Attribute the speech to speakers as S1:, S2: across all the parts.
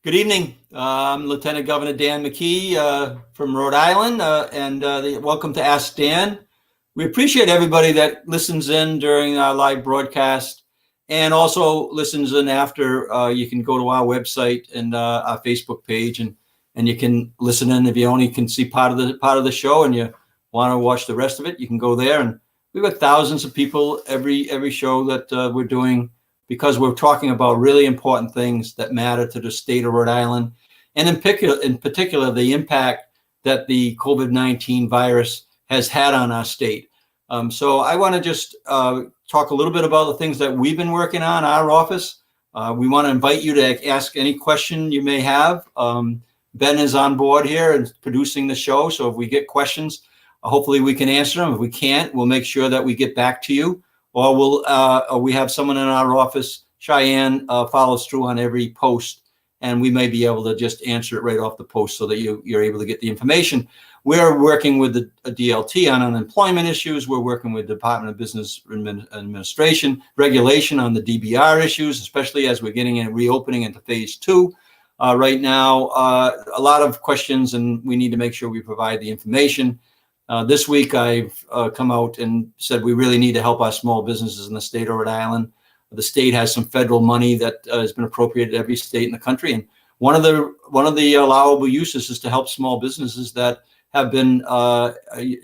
S1: Good evening. I'm Lieutenant Governor Dan McKee from Rhode Island, and welcome to Ask Dan. We appreciate everybody that listens in during our live broadcast and also listens in after. You can go to our website and our Facebook page, and you can listen in. If you only can see part of the show and you want to watch the rest of it, you can go there. And we've got thousands of people every show that we're doing, because we're talking about really important things that matter to the state of Rhode Island, and in particular, the impact that the COVID-19 virus has had on our state. So I want to just talk a little bit about the things that we've been working on, our office. We want to invite you to ask any question you may have. Ben is on board here and producing the show, so if we get questions, hopefully we can answer them. If we can't, we'll make sure that we get back to you. Or we have someone in our office, Cheyenne, follows through on every post, and we may be able to just answer it right off the post so that you're able to get the information. We're working with the DLT on unemployment issues. We're working with the Department of Business Administration regulation on the DBR issues, especially as we're getting in reopening into phase 2. Right now, a lot of questions, and we need to make sure we provide the information. This week, I've come out and said we really need to help our small businesses in the state of Rhode Island. The state has some federal money that has been appropriated to every state in the country, and one of the allowable uses is to help small businesses that have been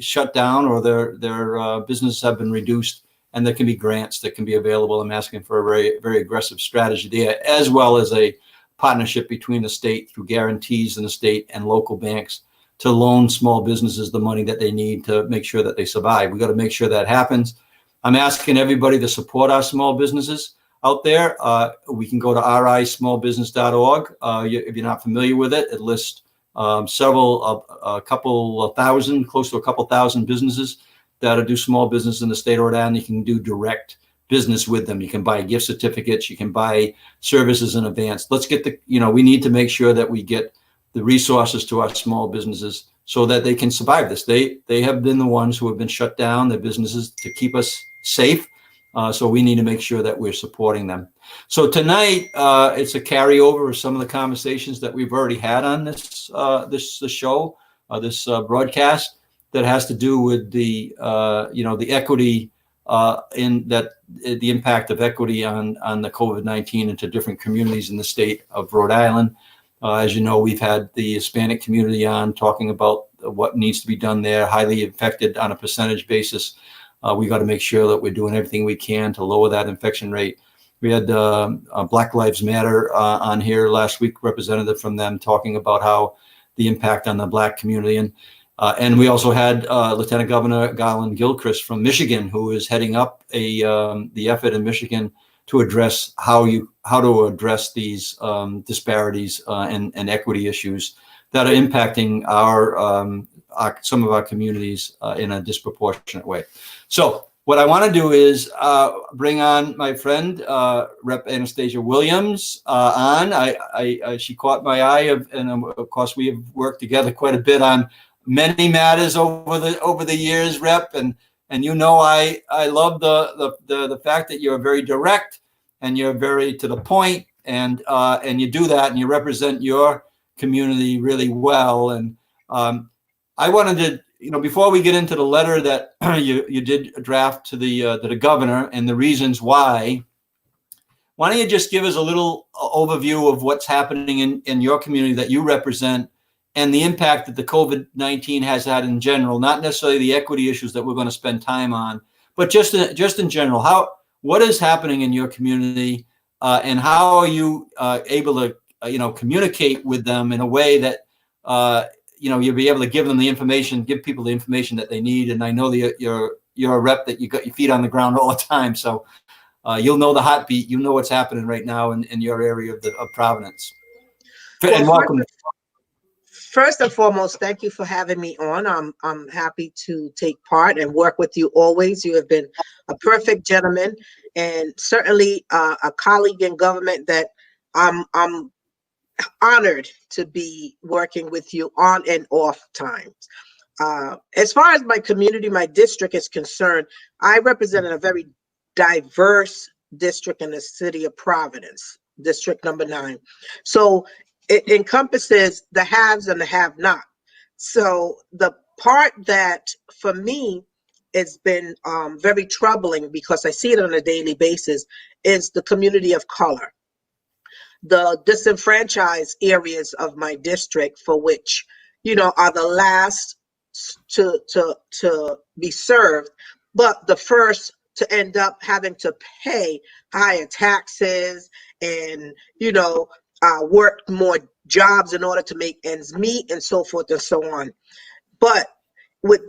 S1: shut down or their businesses have been reduced, and there can be grants that can be available. I'm asking for a very, very aggressive strategy there, as well as a partnership between the state through guarantees in the state and local banks to loan small businesses the money that they need to make sure that they survive. We got to make sure that happens. I'm asking everybody to support our small businesses out there. We can go to rismallbusiness.org. If you're not familiar with it, it lists a couple of thousand, close to a couple thousand businesses that do small business in the state of Rhode Island. You can do direct business with them. You can buy gift certificates. You can buy services in advance. Let's get we need to make sure that we get the resources to our small businesses so that they can survive this. They have been the ones who have been shut down, their businesses, to keep us safe. So we need to make sure that we're supporting them. So tonight, it's a carryover of some of the conversations that we've already had on this show, this broadcast, that has to do with the equity the impact of equity on the COVID-19 into different communities in the state of Rhode Island. As you know, we've had the Hispanic community on talking about what needs to be done there, highly infected on a percentage basis. We got to make sure that we're doing everything we can to lower that infection rate. We had Black Lives Matter on here last week, representative from them talking about how the impact on the Black community. And we also had Lieutenant Governor Garland Gilchrist from Michigan, who is heading up the effort in Michigan to address how to address these disparities and equity issues that are impacting some of our communities in a disproportionate way. So what I want to do is bring on my friend Rep. Anastasia Williams on. She caught my eye, and of course we have worked together quite a bit on many matters over the years, Rep. And I love the fact that you're very direct and you're very to the point, and you do that, and you represent your community really well. And I wanted to, before we get into the letter that you did draft to the governor and the reasons why don't you just give us a little overview of what's happening in your community that you represent, and the impact that the COVID-19 has had in general, not necessarily the equity issues that we're going to spend time on, but just in general, what is happening in your community, and how are you able to, communicate with them in a way that, you'll be able to give people the information that they need. And I know that you're a rep that you got your feet on the ground all the time. So you'll know the heartbeat, what's happening right now in your area of Providence. And welcome.
S2: First and foremost, thank you for having me on. I'm happy to take part and work with you always. You have been a perfect gentleman, and certainly a colleague in government that I'm honored to be working with you on and off times. As far as my community, my district is concerned, I represent a very diverse district in the city of Providence, district number 9. So it encompasses the haves and the have-not. So the part that for me has been very troubling, because I see it on a daily basis, is the community of color, the disenfranchised areas of my district, for which, are the last to be served, but the first to end up having to pay higher taxes and, work more jobs in order to make ends meet, and so forth and so on. But with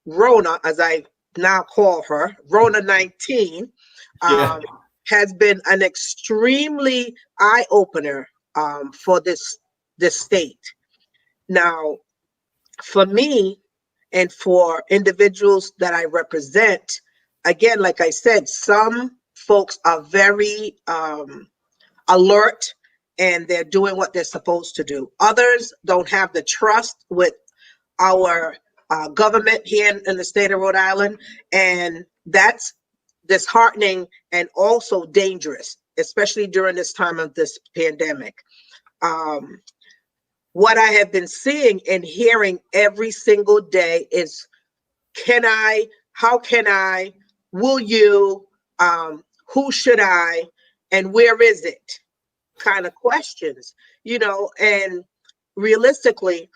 S2: Rona, as I now call her, Rona 19,
S1: Yeah.
S2: has been an extremely eye-opener for this state. Now, for me and for individuals that I represent, again, like I said, some folks are very alert and they're doing what they're supposed to do. Others don't have the trust with our government here in the state of Rhode Island, and that's disheartening and also dangerous, especially during this time of this pandemic. What I have been seeing and hearing every single day is, how can I, will you, who should I, and where is it, kind of questions, and realistically,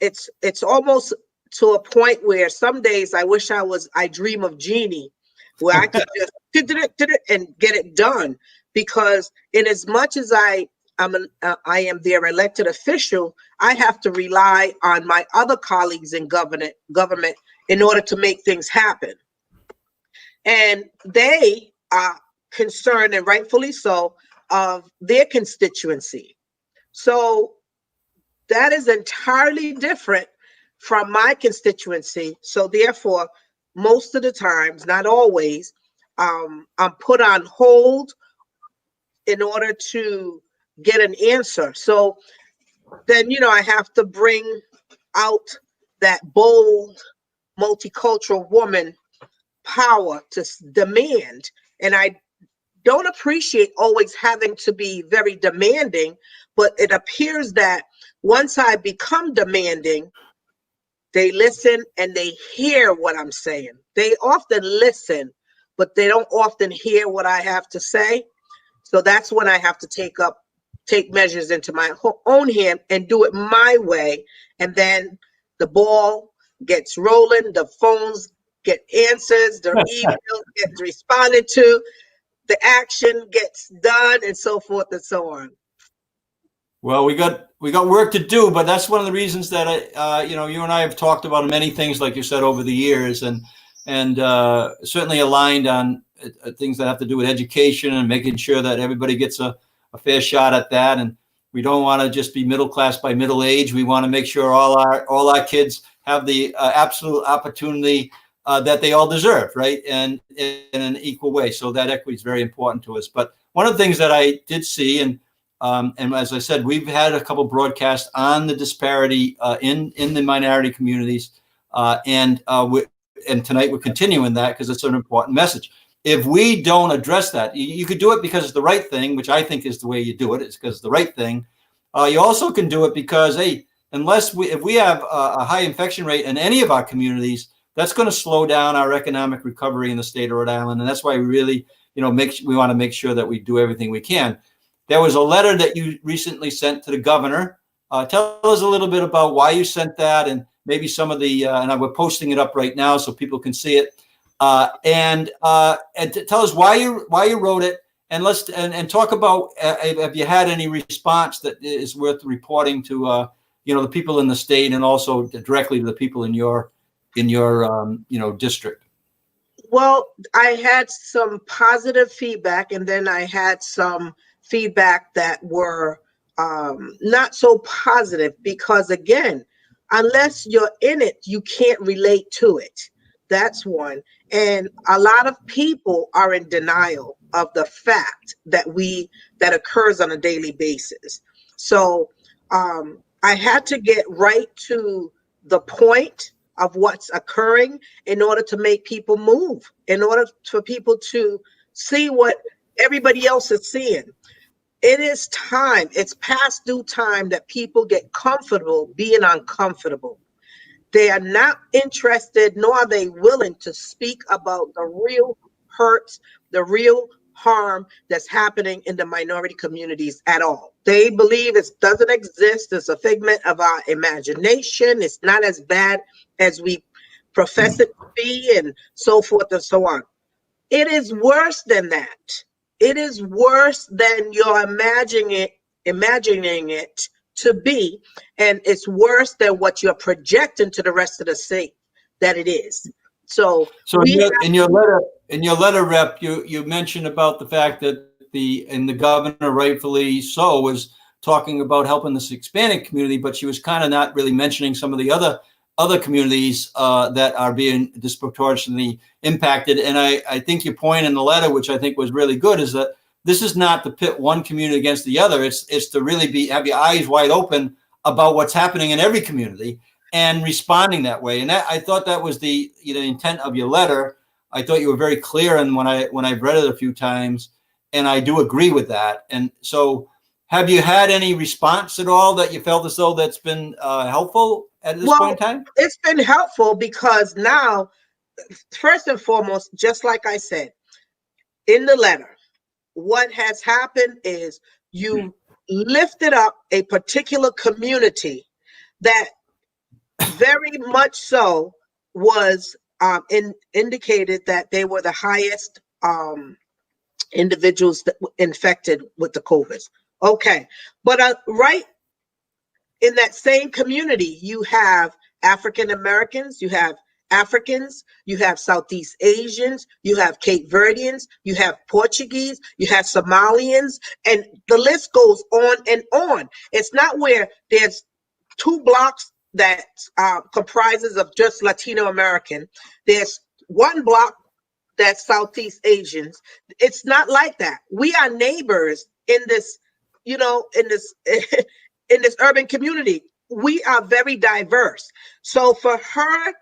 S2: it's almost to a point where some days I dream of Genie, where I could just and get it done, because in as much as I am their elected official, I have to rely on my other colleagues in government in order to make things happen. And they are concerned, and rightfully so, of their constituency. So that is entirely different from my constituency. So therefore, most of the times, not always, I'm put on hold in order to get an answer. So then, I have to bring out that bold, multicultural woman power to demand. And I don't appreciate always having to be very demanding, but it appears that once I become demanding, they listen and they hear what I'm saying. They often listen, but they don't often hear what I have to say. So that's when I have to take measures into my own hand and do it my way. And then the ball gets rolling, the phones get answers, the emails get responded to, the action gets done, and so forth and so on.
S1: Well, we got work to do, but that's one of the reasons that you and I have talked about many things, like you said, over the years, and certainly aligned on things that have to do with education and making sure that everybody gets a fair shot at that. And we don't want to just be middle class by middle age. We want to make sure all our kids have the absolute opportunity that they all deserve, right? And in an equal way. So that equity is very important to us. But one of the things that I did see, and as I said, we've had a couple broadcasts on the disparity in the minority communities, and tonight we're continuing that because it's an important message. If we don't address that, you could do it because it's the right thing, which I think is the way you do it. It's because it's the right thing. You also can do it because, hey, if we have a high infection rate in any of our communities, that's going to slow down our economic recovery in the state of Rhode Island, and that's why we really, we want to make sure that we do everything we can. There was a letter that you recently sent to the governor. Tell us a little bit about why you sent that, and maybe some of the, and we're posting it up right now so people can see it. And tell us why you wrote it, and let's talk about have you had any response that is worth reporting to the people in the state, and also directly to the people in your district.
S2: Well, I had some positive feedback, and then I had some feedback that were not so positive, because again, unless you're in it, you can't relate to it. That's one. And a lot of people are in denial of the fact that occurs on a daily basis. So I had to get right to the point of what's occurring in order to make people move, in order for people to see what everybody else is seeing. it is time. It's past due time that people get comfortable being uncomfortable. They are not interested, nor are they willing to speak about the real hurts, the real harm that's happening in the minority communities at all. They believe it doesn't exist. It's a figment of our imagination. It's not as bad as we profess it to be, and so forth and so on. It is worse than that. It is worse than you're imagining it to be, and it's worse than what you're projecting to the rest of the state that it is. So
S1: in your letter, Rep, you mentioned about the fact that the governor, rightfully so, was talking about helping this Hispanic community, but she was kind of not really mentioning some of the other communities that are being disproportionately impacted. And I think your point in the letter, which I think was really good, is that this is not to pit one community against the other. It's to really have your eyes wide open about what's happening in every community and responding that way. And I thought that was the intent of your letter. I thought you were very clear, and when I've read it a few times, and I do agree with that. And so, have you had any response at all that you felt as though that's been helpful at this point in time?
S2: It's been helpful because now, first and foremost, just like I said in the letter, what has happened is you lifted up a particular community that very much so was indicated that they were the highest individuals that were infected with the COVID. Okay, but right in that same community, you have African Americans, you have Africans, you have Southeast Asians, you have Cape Verdeans, you have Portuguese, you have Somalians, and the list goes on and on. It's not where there's 2 blocks that comprises of just Latino American. There's 1 block that's Southeast Asians. It's not like that. We are neighbors in this, in this urban community. We are very diverse. So for her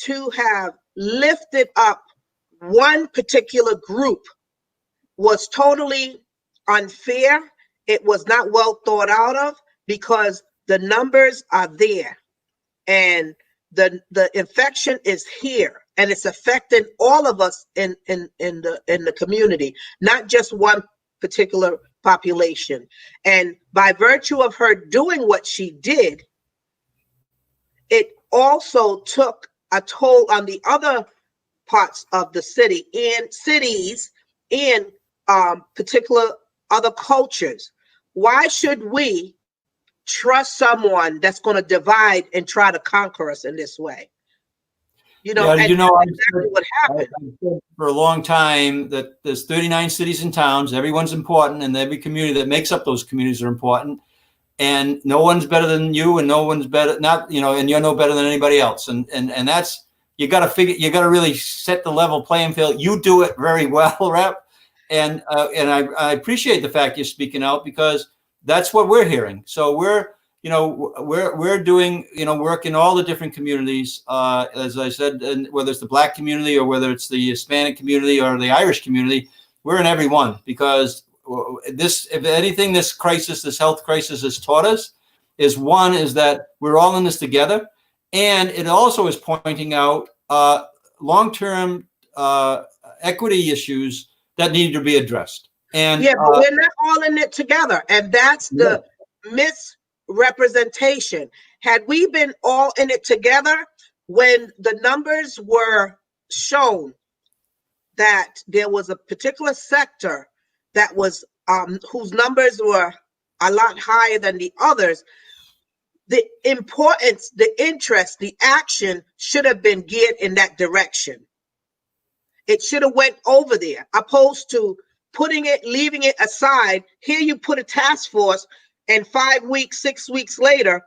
S2: to have lifted up one particular group was totally unfair. It was not well thought out of, because the numbers are there and the infection is here, and it's affecting all of us in the community, not just one particular population. And by virtue of her doing what she did, it also took a toll on the other parts of the city and cities and particular other cultures. Why should we trust someone that's going to divide and try to conquer us in this way? That's exactly what happened.
S1: I've said for a long time that there's 39 cities and towns. Everyone's important, and every community that makes up those communities are important. And no one's better than you, and no one's better, and you're no better than anybody else. And that's, you got to really set the level playing field. You do it very well, Rep. And I appreciate the fact you're speaking out, because that's what we're hearing. So we're doing, work in all the different communities, as I said, and whether it's the Black community or whether it's the Hispanic community or the Irish community, we're in every one, because this, if anything, this health crisis has taught us is that we're all in this together. And it also is pointing out long-term equity issues that need to be addressed. And
S2: but we're not all in it together. And that's the misrepresentation. Had we been all in it together, when the numbers were shown that there was a particular sector that was whose numbers were a lot higher than the others, the importance, the interest, the action should have been geared in that direction. It should have went over there, opposed to leaving it aside. Here you put a task force, and 5 weeks, 6 weeks later,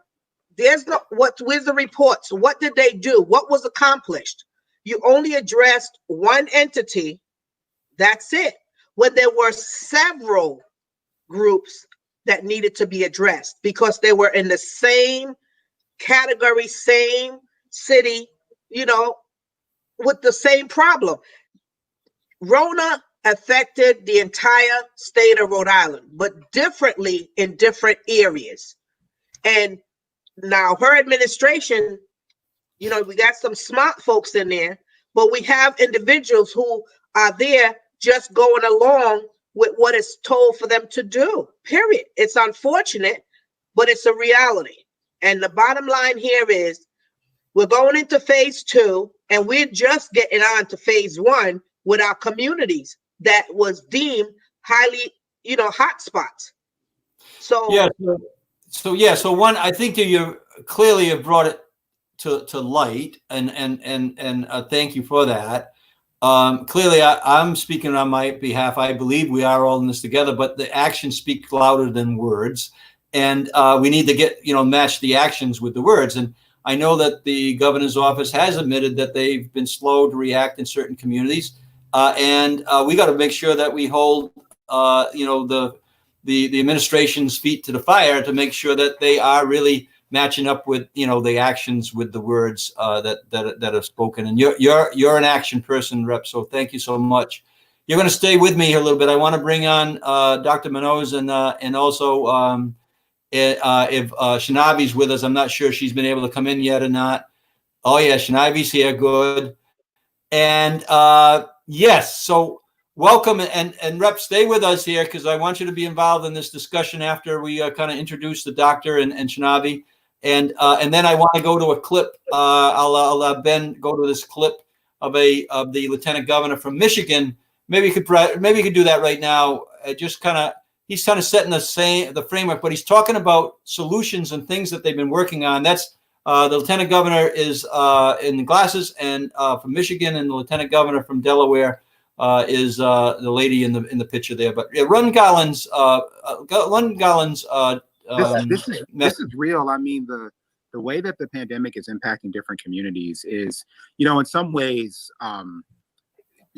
S2: where's the reports? What did they do? What was accomplished? You only addressed one entity. That's it. When there were several groups that needed to be addressed, because they were in the same category, same city, with the same problem. Rona affected the entire state of Rhode Island, but differently in different areas. And now her administration, you know, we got some smart folks in there, but we have individuals who are there just going along with what is told for them to do, period. It's unfortunate, but it's a reality. And the bottom line here is we're going into phase 2, and we're just getting on to phase 1 with our communities that was deemed highly, you know, hot spots. So
S1: yeah, so one, I think that you clearly have brought it to light, and thank you for that. Clearly, I'm speaking on my behalf. I believe we are all in this together, but the actions speak louder than words, and we need to get, you know, match the actions with the words. And I know that the governor's office has admitted that they've been slow to react in certain communities, and we got to make sure that we hold, you know, the administration's feet to the fire to make sure that they are really matching up with, you know, the actions with the words that are spoken. And you're an action person, Rep. So thank you so much. You're going to stay with me here a little bit. I want to bring on Dr. Muñoz and also if Chanavy's with us. I'm not sure if she's been able to come in yet or not. Oh yeah, Chanavy's here. Good. And yes, so welcome, and Rep, stay with us here because I want you to be involved in this discussion after we kind of introduce the doctor and Channavy. And then I want to go to a clip. I'll let Ben go to this clip of the lieutenant governor from Michigan. Maybe you could do that right now. Just kind of, he's kind of setting the framework, but he's talking about solutions and things that they've been working on. That's the lieutenant governor is in the glasses, and from Michigan, and the lieutenant governor from Delaware is the lady in the picture there. But yeah, Ron Garland's.
S3: This is real. I mean, the way that the pandemic is impacting different communities is, you know, in some ways,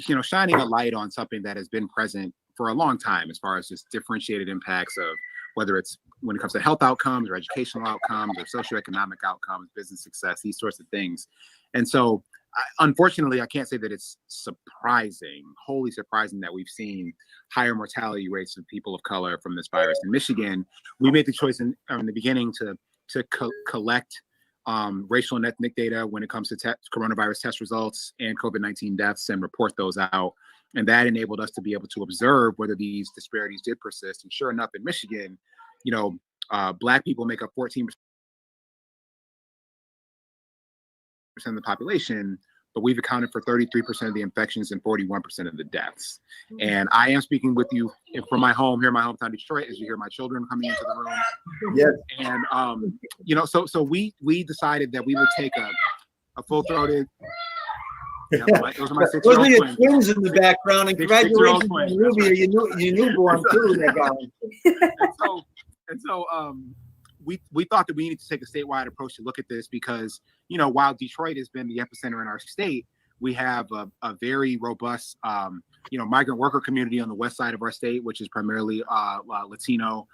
S3: you know, shining a light on something that has been present for a long time, as far as just differentiated impacts of whether it's when it comes to health outcomes or educational outcomes or socioeconomic outcomes, business success, these sorts of things. And so, unfortunately, I can't say that it's wholly surprising that we've seen higher mortality rates of people of color from this virus. In Michigan, we made the choice in the beginning to collect racial and ethnic data when it comes to coronavirus test results and COVID-19 deaths and report those out. And that enabled us to be able to observe whether these disparities did persist. And sure enough, in Michigan, you know, Black people make up 14% of the population, but we've accounted for 33% of the infections and 41% of the deaths. And I am speaking with you from my home here, my hometown, Detroit, as you hear my children coming into the room.
S1: Yes.
S3: And, you know, so we decided that we would take a full-throated. Yeah, those are my 6-year-old
S1: Those are your
S3: twins.
S1: twins in the background, and congratulations on Ruby, your newborn too.
S3: And so we thought that we needed to take a statewide approach to look at this because, you know, while Detroit has been the epicenter in our state, we have a very robust, you know, migrant worker community on the west side of our state, which is primarily Latino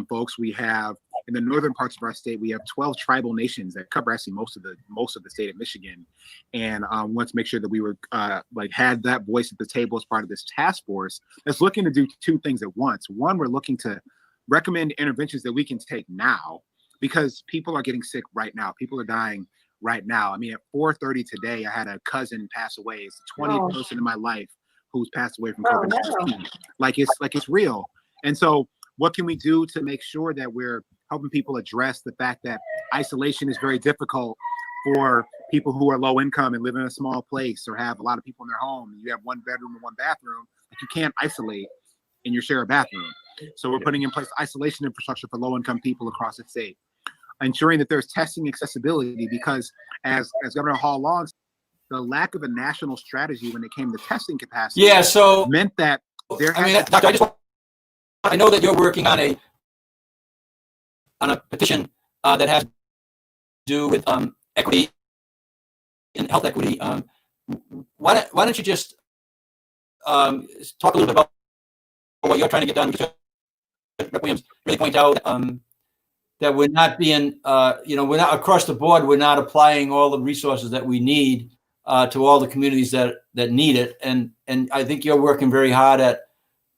S3: folks. We have in the northern parts of our state, we have 12 tribal nations that cover actually most of the state of Michigan, and we want to make sure that we were had that voice at the table as part of this task force that's looking to do two things at once. One, we're looking to recommend interventions that we can take now because people are getting sick right now. People are dying right now. I mean, at 4:30 today, I had a cousin pass away. It's the 20th person in my life who's passed away from COVID-19. Like it's real. And so what can we do to make sure that we're helping people address the fact that isolation is very difficult for people who are low income and live in a small place or have a lot of people in their home? You have one bedroom and one bathroom. You can't isolate and you share a bathroom. So we're putting in place isolation infrastructure for low income people across the state, ensuring that there's testing accessibility, because as Governor Hall Long said, the lack of a national strategy when it came to testing capacity meant that there
S1: Doctor, I know that you're working on a petition that has to do with equity and health equity. Why don't you just talk a little bit about what you're trying to get done? Because Rep. Williams really point out that we're not being, we're not across the board. We're not applying all the resources that we need to all the communities that need it. And I think you're working very hard at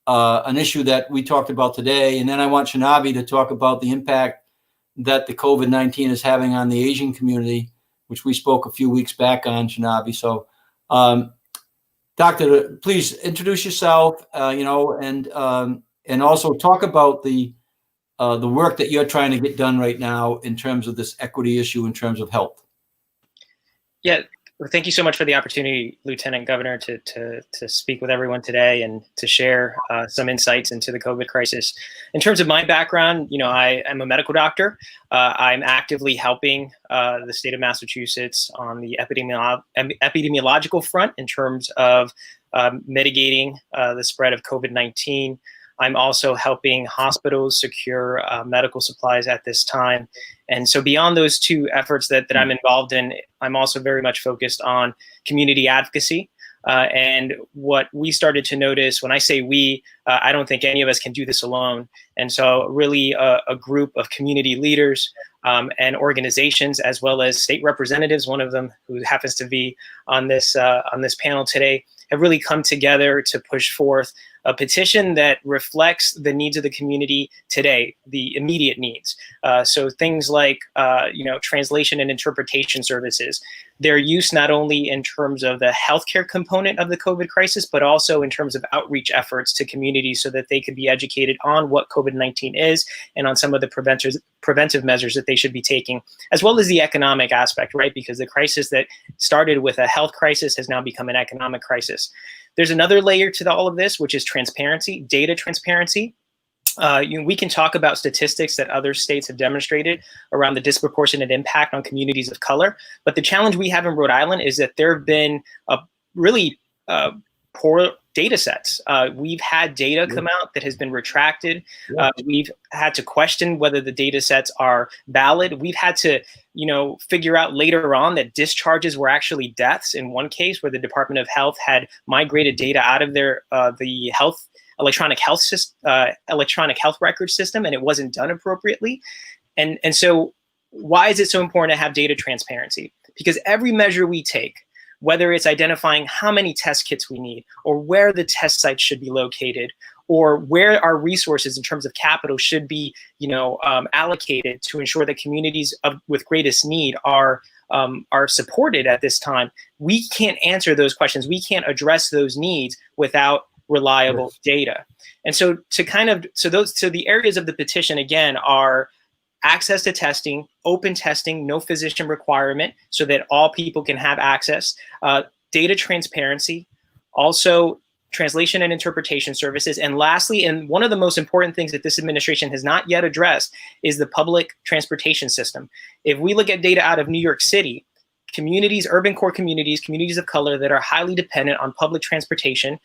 S1: an issue that we talked about today. And then I want Channavy to talk about the impact that the COVID-19 is having on the Asian community, which we spoke a few weeks back on, Channavy. So, Doctor, please introduce yourself, and also talk about the work that you're trying to get done right now in terms of this equity issue in terms of health.
S4: Yeah, well, thank you so much for the opportunity, Lieutenant Governor, to speak with everyone today and to share some insights into the COVID crisis. In terms of my background, I am a medical doctor. I'm actively helping the state of Massachusetts on the epidemiological front in terms of mitigating the spread of COVID-19. I'm also helping hospitals secure medical supplies at this time. And so beyond those two efforts that I'm involved in, I'm also very much focused on community advocacy. And what we started to notice, when I say we, I don't think any of us can do this alone. And so really a group of community leaders and organizations, as well as state representatives, one of them who happens to be on this panel today, have really come together to push forth a petition that reflects the needs of the community today, the immediate needs. So things like, translation and interpretation services, their use not only in terms of the healthcare component of the COVID crisis, but also in terms of outreach efforts to communities so that they could be educated on what COVID-19 is and on some of the preventive measures that they should be taking, as well as the economic aspect, right? Because the crisis that started with a health crisis has now become an economic crisis. There's another layer to all of this, which is transparency, data transparency. We can talk about statistics that other states have demonstrated around the disproportionate impact on communities of color. But the challenge we have in Rhode Island is that there have been really poor data sets. We've had data come out that has been retracted. We've had to question whether the data sets are valid. We've had to, figure out later on that discharges were actually deaths in one case where the Department of Health had migrated data out of their the electronic health record system, and it wasn't done appropriately. And so why is it so important to have data transparency? Because every measure we take, whether it's identifying how many test kits we need, or where the test sites should be located, or where our resources in terms of capital should be, allocated to ensure that communities with greatest need are supported at this time, we can't answer those questions. We can't address those needs without reliable data. And so the areas of the petition again are access to testing, open testing, no physician requirement so that all people can have access, data transparency, also translation and interpretation services. And lastly, and one of the most important things that this administration has not yet addressed is the public transportation system. If we look at data out of New York City, communities, urban core communities, communities of color that are highly dependent on public transportation,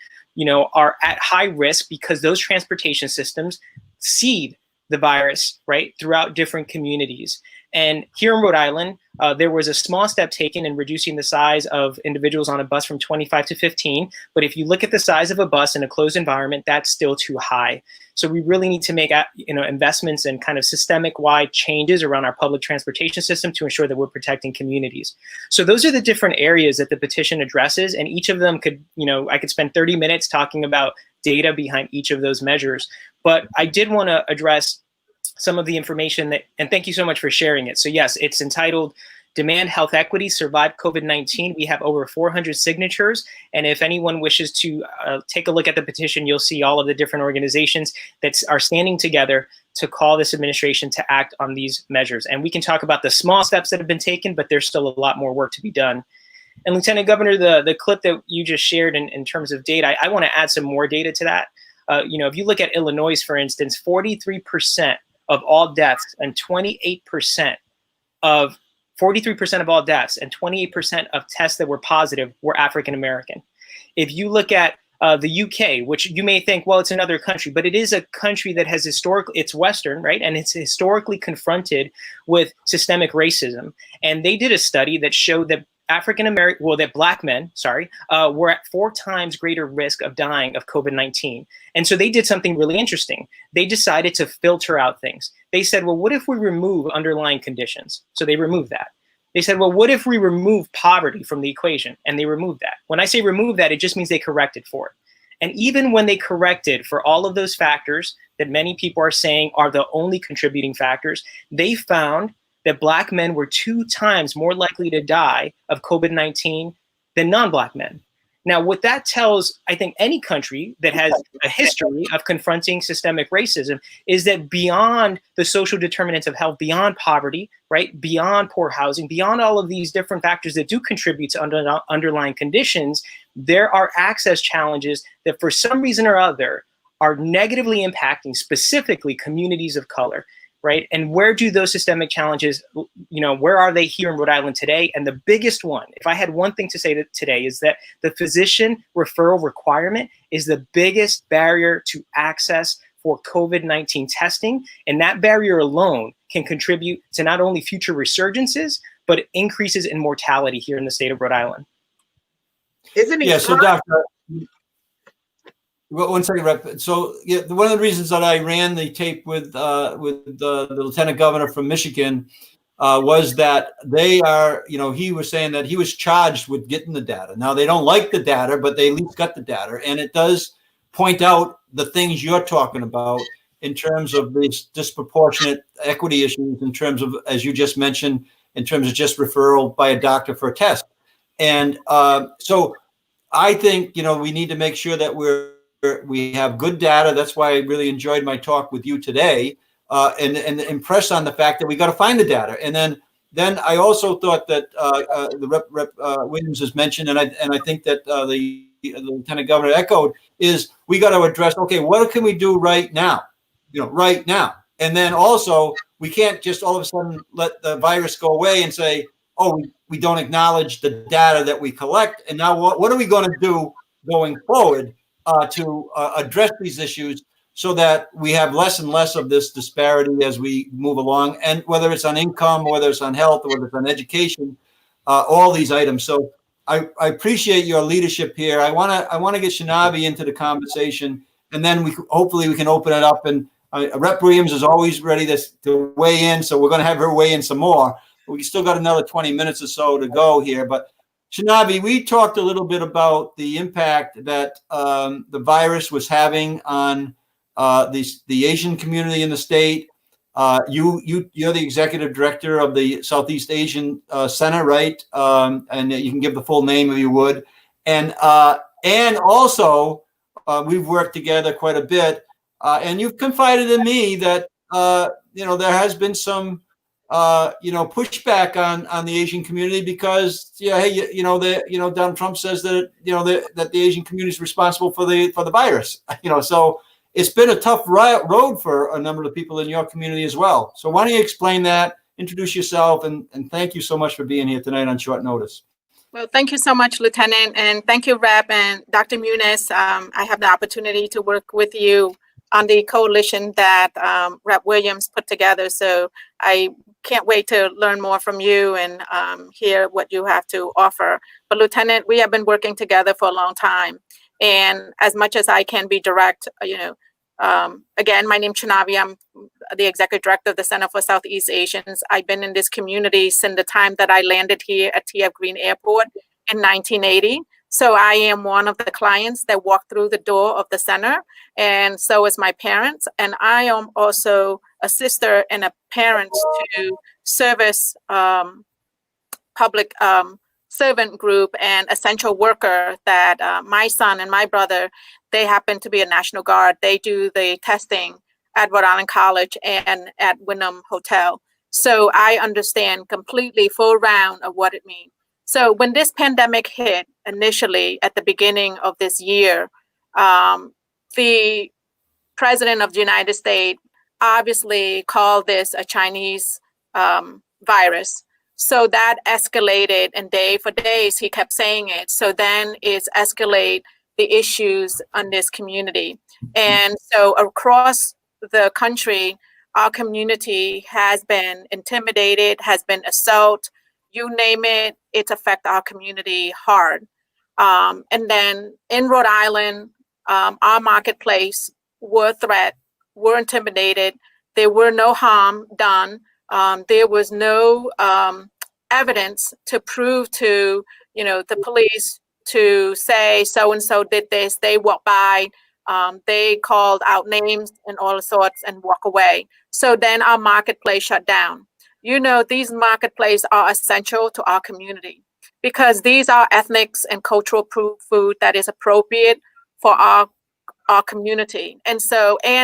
S4: are at high risk because those transportation systems seed the virus, right, throughout different communities. And here in Rhode Island, there was a small step taken in reducing the size of individuals on a bus from 25 to 15. But if you look at the size of a bus in a closed environment, that's still too high. So we really need to make investments and kind of systemic-wide changes around our public transportation system to ensure that we're protecting communities. So those are the different areas that the petition addresses, and each of them could, I could spend 30 minutes talking about data behind each of those measures. But I did want to address some of the information and thank you so much for sharing it. So yes, it's entitled Demand Health Equity, Survive COVID-19. We have over 400 signatures. And if anyone wishes to take a look at the petition, you'll see all of the different organizations that are standing together to call this administration to act on these measures. And we can talk about the small steps that have been taken, but there's still a lot more work to be done. And Lieutenant Governor, the clip that you just shared in terms of data, I want to add some more data to that. If you look at Illinois, for instance, 43% of all deaths and 28% of 43% of all deaths and 28% of tests that were positive were African American. If you look at the UK, which you may think, well, it's another country, but it is a country that has it's Western, right? And it's historically confronted with systemic racism. And they did a study that showed that that Black men, were at 4 times greater risk of dying of COVID-19. And so they did something really interesting. They decided to filter out things. They said, well, what if we remove underlying conditions? So they removed that. They said, well, what if we remove poverty from the equation? And they removed that. When I say remove that, it just means they corrected for it. And even when they corrected for all of those factors that many people are saying are the only contributing factors, they found that Black men were 2 times more likely to die of COVID-19 than non-Black men. Now, what that tells, I think, any country that has a history of confronting systemic racism is that beyond the social determinants of health, beyond poverty, right, beyond poor housing, beyond all of these different factors that do contribute to underlying conditions, there are access challenges that for some reason or other are negatively impacting specifically communities of color. Right? And where do those systemic challenges, where are they here in Rhode Island today? And the biggest one, if I had one thing to say today, is that the physician referral requirement is the biggest barrier to access for COVID-19 testing. And that barrier alone can contribute to not only future resurgences, but increases in mortality here in the state of Rhode Island.
S2: Isn't it?
S1: Yeah, so Doctor, one second, Rep. So yeah, one of the reasons that I ran the tape with the Lieutenant Governor from Michigan was that they are, he was saying that he was charged with getting the data. Now they don't like the data, but they at least got the data, and it does point out the things you're talking about in terms of these disproportionate equity issues, in terms of, as you just mentioned, in terms of just referral by a doctor for a test. And so I think, we need to make sure that we have good data. That's why I really enjoyed my talk with you today, and impress on the fact that we got to find the data. And then I also thought that the Rep Williams has mentioned, and I think that the Lieutenant Governor echoed, is we got to address, okay, what can we do right now? Right now. And then also, we can't just all of a sudden let the virus go away and say, oh, we don't acknowledge the data that we collect. And now what are we going to do going forward to address these issues so that we have less and less of this disparity as we move along, and whether it's on income, whether it's on health, or whether it's on education, all these items. So I appreciate your leadership here. I want to get Channavy into the conversation, and then hopefully we can open it up. And Rep Williams is always ready to weigh in, so we're going to have her weigh in some more. We still got another 20 minutes or so to go here, but Channavy, we talked a little bit about the impact that the virus was having on the Asian community in the state. You're the executive director of the Southeast Asian Center, right? And you can give the full name if you would. And also, we've worked together quite a bit. And you've confided in me that there has been some pushback on the Asian community because, Donald Trump says that, that the Asian community is responsible for the virus, so it's been a tough road for a number of people in your community as well. So why don't you explain that, introduce yourself, and thank you so much for being here tonight on short notice.
S5: Well, thank you so much, Lieutenant, and thank you, Rep. and Dr. Muñoz. I have the opportunity to work with you on the coalition that Rep. Williams put together. So I can't wait to learn more from you and hear what you have to offer. But Lieutenant, we have been working together for a long time. And as much as I can be direct, again, my name is Channavy. I'm the executive director of the Center for Southeast Asians. I've been in this community since the time that I landed here at T.F. Green Airport in 1980. So I am one of the clients that walked through the door of the center, and so is my parents. And I am also a sister and a parent to service public servant group and essential worker that my son and my brother, they happen to be a National Guard. They do the testing at Rhode Island College and at Wyndham Hotel. So I understand completely full round of what it means. So when this pandemic hit initially at the beginning of this year, the President of the United States obviously called this a Chinese virus. So that escalated, and for days he kept saying it. So then it's escalate the issues on this community. And so across the country, our community has been intimidated, has been assaulted, you name it, it's affect our community hard. And then in Rhode Island, our marketplace were threat, were intimidated. There were no harm done. There was no evidence to prove to, the police to say so-and-so did this, they walk by, they called out names and all sorts and walk away. So then our marketplace shut down. These marketplaces are essential to our community because these are ethnic and cultural food that is appropriate for our community. And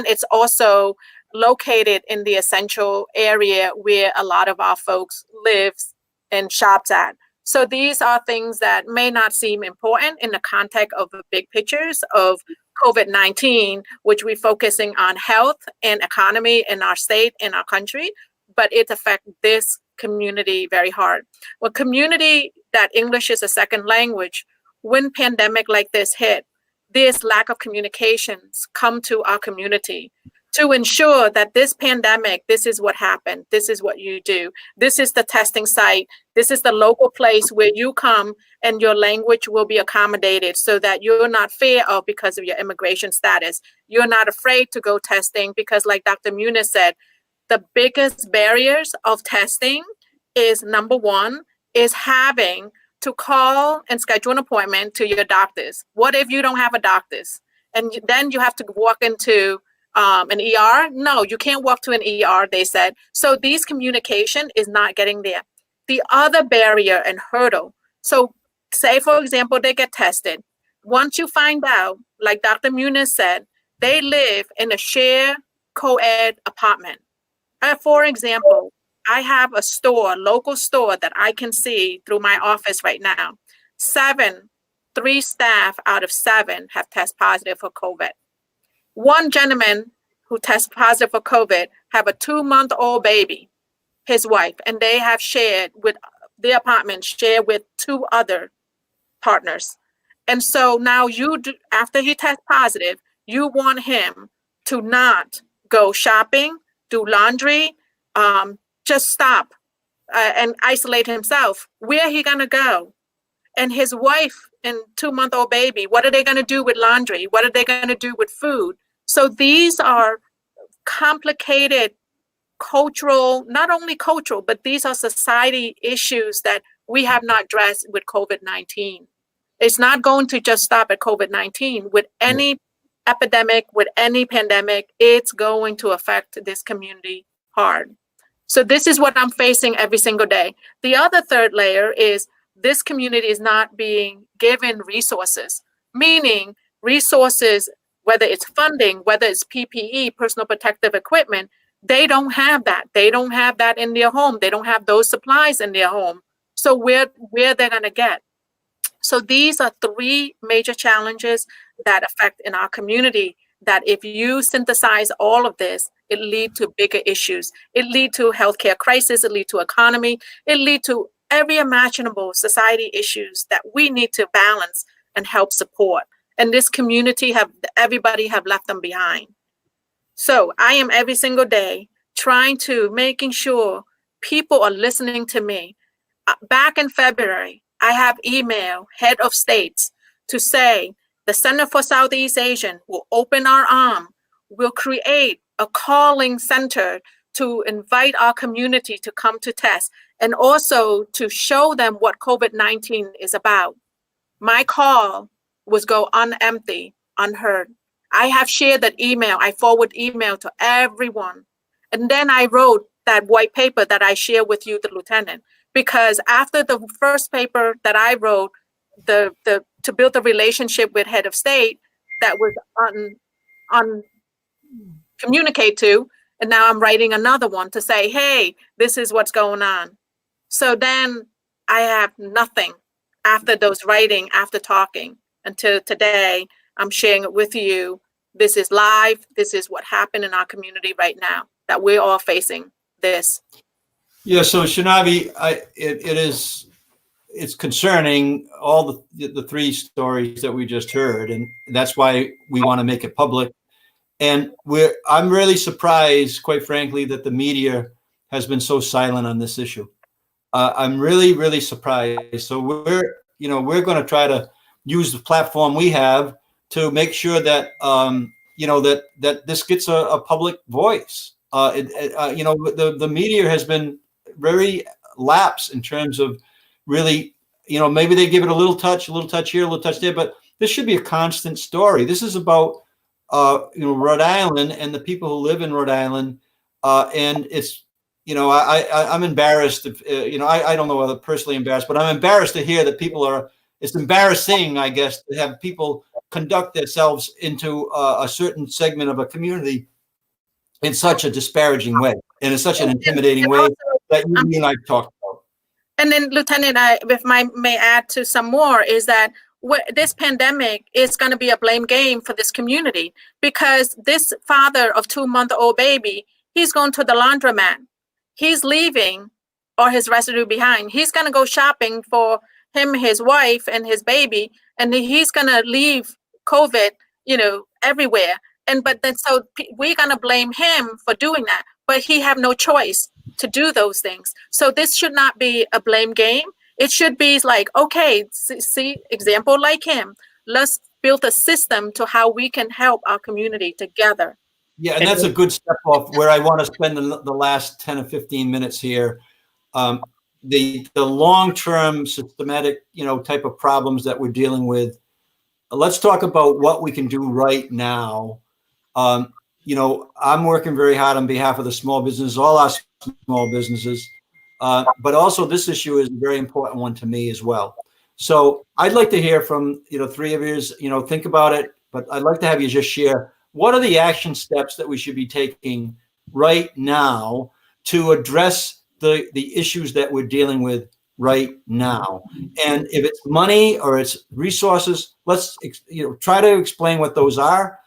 S5: it's also located in the essential area where a lot of our folks lives and shops at. So these are things that may not seem important in the context of the big pictures of COVID-19, which we're focusing on health and economy in our state, in our country, but it affects this community very hard. Well, community that English is a second language, when pandemic like this hit, this lack of communications come to our community to ensure that this pandemic, this is what happened. This is what you do. This is the testing site. This is the local place where you come and your language will be accommodated so that you're not fear of because of your immigration status. You're not afraid to go testing because like Dr. Muñoz said, the biggest barriers of testing is number one, is having to call and schedule an appointment to your doctors. What if you don't have a doctor's? And then you have to walk into an ER? No, you can't walk to an ER, they said. So these communication is not getting there. The other barrier and hurdle. So say, for example, they get tested. Once you find out, like Dr. Muñoz said, they live in a shared co-ed apartment. For example, I have a local store that I can see through my office right now. 3 staff out of 7 have tested positive for COVID. One gentleman who tested positive for COVID have a 2-month-old baby, his wife, and they have shared with the apartment, shared with 2 other partners. And so now after he tests positive, you want him to not go shopping, do laundry, just stop and isolate himself. Where are he gonna go? And his wife and 2-month-old baby, what are they gonna do with laundry? What are they gonna do with food? So these are complicated cultural, not only cultural, but these are society issues that we have not addressed with COVID-19. It's not going to just stop at COVID-19. With any epidemic, with any pandemic, it's going to affect this community hard. So this is what I'm facing every single day. The other third layer is this community is not being given resources, meaning resources, whether it's funding, whether it's PPE, personal protective equipment, they don't have that. They don't have that in their home. They don't have those supplies in their home. So where they're gonna get? So these are 3 major challenges that affect in our community that if you synthesize all of this, it lead to bigger issues. It lead to healthcare crisis, it lead to economy, it lead to every imaginable society issues that we need to balance and help support. And this community everybody have left them behind. So I am every single day trying to making sure people are listening to me. Back in February, I have emailed head of states to say the Center for Southeast Asian will open our arm, will create a calling center to invite our community to come to test and also to show them what COVID-19 is about. My call was go unempty, unheard. I have shared that email. I forward email to everyone. And then I wrote that white paper that I share with you, the lieutenant, because after the first paper that I wrote, to build a relationship with head of state that was on communicate to, and now I'm writing another one to say, hey, this is what's going on. So then I have nothing after those writing, after talking, until today, I'm sharing it with you. This is live. This is what happened in our community right now, that we're all facing this.
S1: Yeah, so Channavy, it's concerning, all the 3 stories that we just heard, and that's why we want to make it public. And I'm really surprised, quite frankly, that the media has been so silent on this issue. I'm really, really surprised. So we're going to try to use the platform we have to make sure that that this gets a public voice. The media has been very lapse in terms of really, maybe they give it a little touch here, a little touch there, but this should be a constant story. This is about, Rhode Island and the people who live in Rhode Island. And it's, I'm embarrassed. I don't know whether personally embarrassed, but I'm embarrassed to hear that it's embarrassing, I guess, to have people conduct themselves into a certain segment of a community in such a disparaging way and in such an intimidating way that you and I've talked about.
S5: And then, Lieutenant, if I may add to some more, is that this pandemic is going to be a blame game for this community, because this father of 2-month-old baby, he's going to the laundromat. He's leaving or his residue behind. He's going to go shopping for him, his wife, and his baby, and he's going to leave COVID, everywhere. So we're going to blame him for doing that, but he have no choice to do those things. So this should not be a blame game. It should be like, okay, see, example like him. Let's build a system to how we can help our community together.
S1: Yeah, and that's a good step off where I want to spend the last 10 or 15 minutes here. The long-term systematic, type of problems that we're dealing with. Let's talk about what we can do right now. I'm working very hard on behalf of the small businesses, all our small businesses, but also this issue is a very important one to me as well. So I'd like to hear from, three of you, think about it, but I'd like to have you just share what are the action steps that we should be taking right now to address the issues that we're dealing with right now. And if it's money or it's resources, let's, try to explain what those are.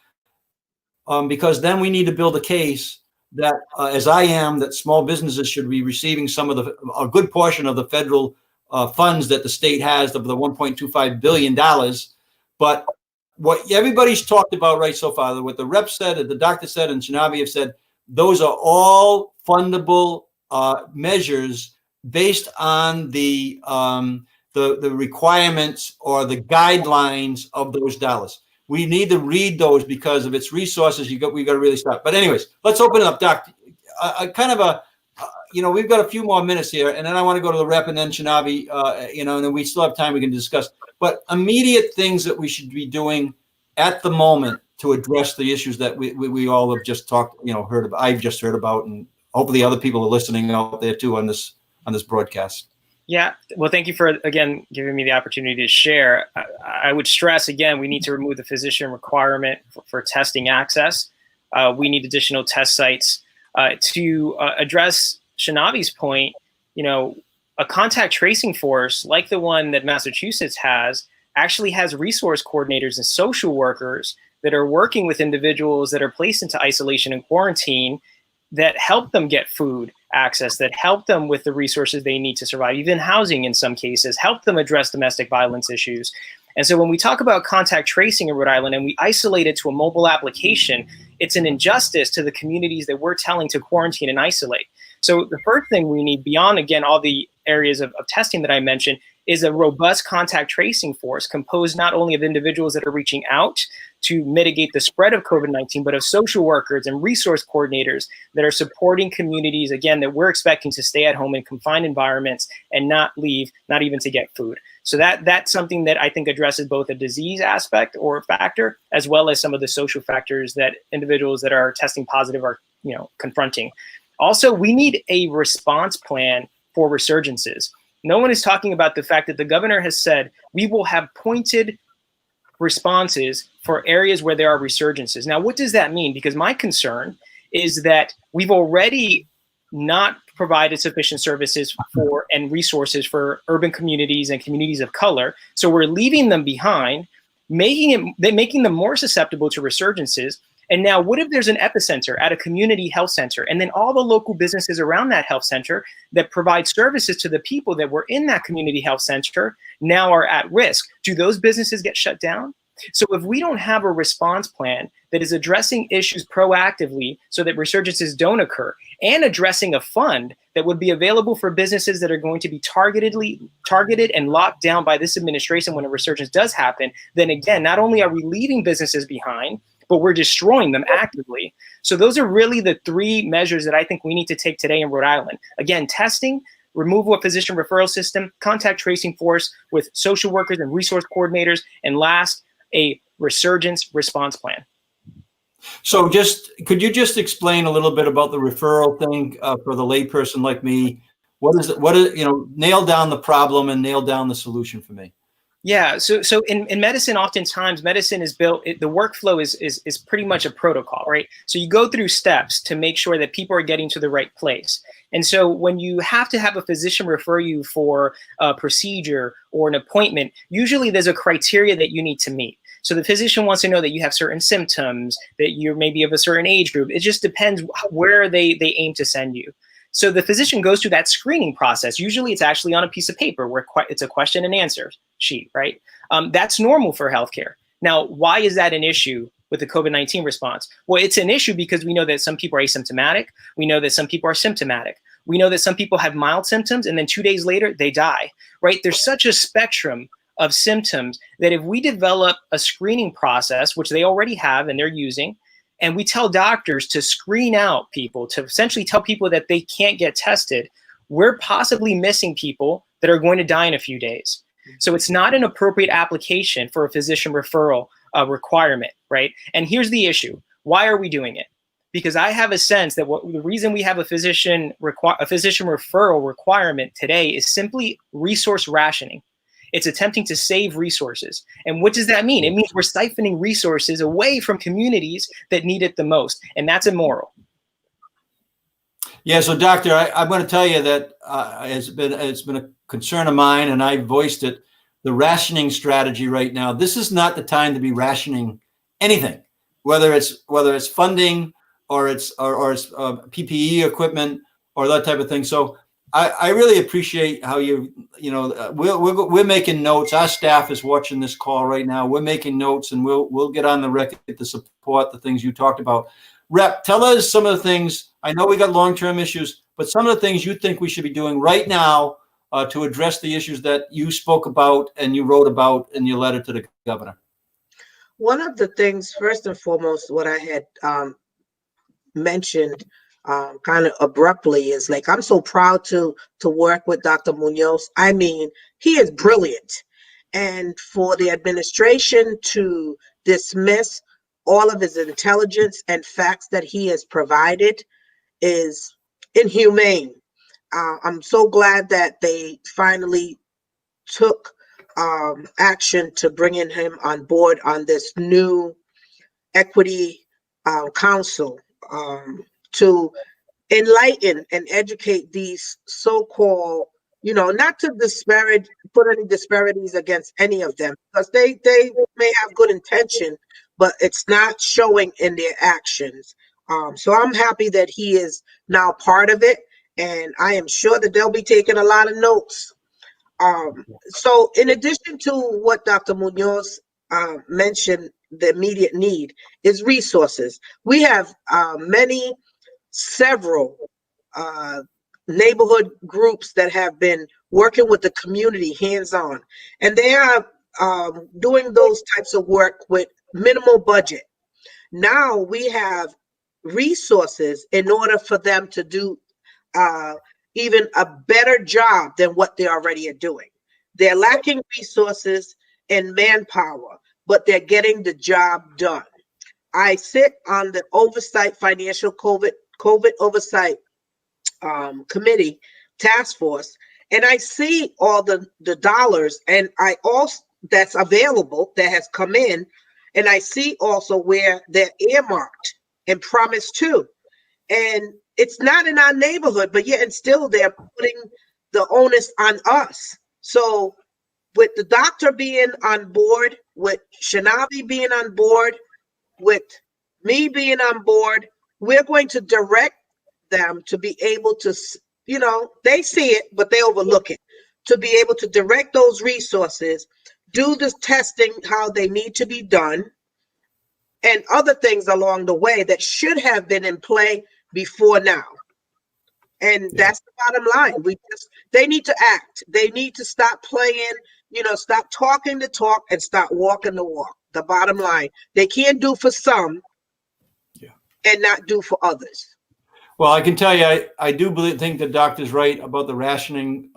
S1: Because then we need to build a case that, as I am, that small businesses should be receiving a good portion of the federal funds that the state has of the $1.25 billion. But what everybody's talked about right so far, what the rep said, and the doctor said, and Channavy have said, those are all fundable measures based on the requirements or the guidelines of those dollars. We need to read those because of its resources. We got to really stop. But anyways, let's open it up, Doc. We've got a few more minutes here, and then I want to go to the rep and then Channavy, and then we still have time we can discuss. But immediate things that we should be doing at the moment to address the issues that we all have just heard about. I've just heard about, and hopefully other people are listening out there too on this broadcast.
S4: Yeah, well, thank you for, again, giving me the opportunity to share. I would stress, again, we need to remove the physician requirement for testing access. We need additional test sites to address Channavy's point. A contact tracing force like the one that Massachusetts actually has resource coordinators and social workers that are working with individuals that are placed into isolation and quarantine that help them get food access, that help them with the resources they need to survive, even housing in some cases, help them address domestic violence issues. And so when we talk about contact tracing in Rhode Island and we isolate it to a mobile application, it's an injustice to the communities that we're telling to quarantine and isolate. So the first thing we need, beyond, again, all the areas of testing that I mentioned, is a robust contact tracing force composed not only of individuals that are reaching out to mitigate the spread of COVID-19, but of social workers and resource coordinators that are supporting communities, again, that we're expecting to stay at home in confined environments and not leave, not even to get food. So that's something that I think addresses both a disease aspect or factor, as well as some of the social factors that individuals that are testing positive are, confronting. Also, we need a response plan for resurgences. No one is talking about the fact that the governor has said we will have pointed responses for areas where there are resurgences. Now, what does that mean? Because my concern is that we've already not provided sufficient services for and resources for urban communities and communities of color. So we're leaving them behind, making them more susceptible to resurgences. And now what if there's an epicenter at a community health center, and then all the local businesses around that health center that provide services to the people that were in that community health center now are at risk? Do those businesses get shut down? So if we don't have a response plan that is addressing issues proactively so that resurgences don't occur, and addressing a fund that would be available for businesses that are going to be targeted and locked down by this administration when a resurgence does happen, then again, not only are we leaving businesses behind, but we're destroying them actively. So those are really the three measures that I think we need to take today in Rhode Island. Again, testing, removal of physician referral system, contact tracing force with social workers and resource coordinators, and last, a resurgence response plan.
S1: So could you just explain a little bit about the referral thing for the layperson like me? What is, nail down the problem and nail down the solution for me.
S4: Yeah, so in medicine, oftentimes medicine is built, the workflow is pretty much a protocol, right? So you go through steps to make sure that people are getting to the right place. And so when you have to have a physician refer you for a procedure or an appointment, usually there's a criteria that you need to meet. So the physician wants to know that you have certain symptoms, that you're maybe of a certain age group. It just depends where they aim to send you. So the physician goes through that screening process. Usually it's actually on a piece of paper where it's a question and answer sheet, right? That's normal for healthcare. Now, why is that an issue with the COVID-19 response? Well, it's an issue because we know that some people are asymptomatic. We know that some people are symptomatic. We know that some people have mild symptoms and then 2 days later they die, right? There's such a spectrum of symptoms that if we develop a screening process, which they already have and they're using, and we tell doctors to screen out people, to essentially tell people that they can't get tested, we're possibly missing people that are going to die in a few days. So it's not an appropriate application for a physician referral requirement, right? And here's the issue. Why are we doing it? Because I have a sense that the reason we have a physician referral requirement today is simply resource rationing. It's attempting to save resources. And what does that mean? It means we're siphoning resources away from communities that need it the most. And that's immoral.
S1: Yeah, so doctor, I'm going to tell you that it's been a concern of mine, and I voiced it. The rationing strategy right now. This is not the time to be rationing anything, whether it's funding or it's PPE equipment or that type of thing. So I really appreciate how we're making notes. Our staff is watching this call right now. We're making notes, and we'll get on the record to support the things you talked about. Rep, tell us some of the things. I know we got long-term issues, but some of the things you think we should be doing right now to address the issues that you spoke about and you wrote about in your letter to the governor.
S2: One of the things, first and foremost, what I had mentioned kind of abruptly is, like, I'm so proud to work with Dr. Muñoz. I mean, he is brilliant. And for the administration to dismiss all of his intelligence and facts that he has provided is inhumane. I'm so glad that they finally took action to bringing him on board on this new equity council to enlighten and educate these so-called, not to put any disparities against any of them, because they may have good intention, but it's not showing in their actions. So I'm happy that he is now part of it, and I am sure that they'll be taking a lot of notes. So in addition to what Dr. Muñoz mentioned, the immediate need is resources. We have several neighborhood groups that have been working with the community hands-on, and they are doing those types of work with minimal budget. Now we have resources in order for them to do even a better job than what they already are doing. They're lacking resources and manpower, but they're getting the job done. I sit on the financial COVID oversight committee task force, and I see all the dollars, and I also that's available that has come in, and I see also where they're earmarked and promised to. And it's not in our neighborhood, but yet and still they're putting the onus on us. So with the doctor being on board, with Channavy being on board, with me being on board, we're going to direct them to be able to, they see it, but they overlook it, to be able to direct those resources, do the testing how they need to be done, and other things along the way that should have been in play before now. And that's the bottom line. They need to act. They need to stop playing, stop talking the talk and start walking the walk. The bottom line. They can't do for some and not do for others.
S1: Well, I can tell you, I do think the doctor's right about the rationing,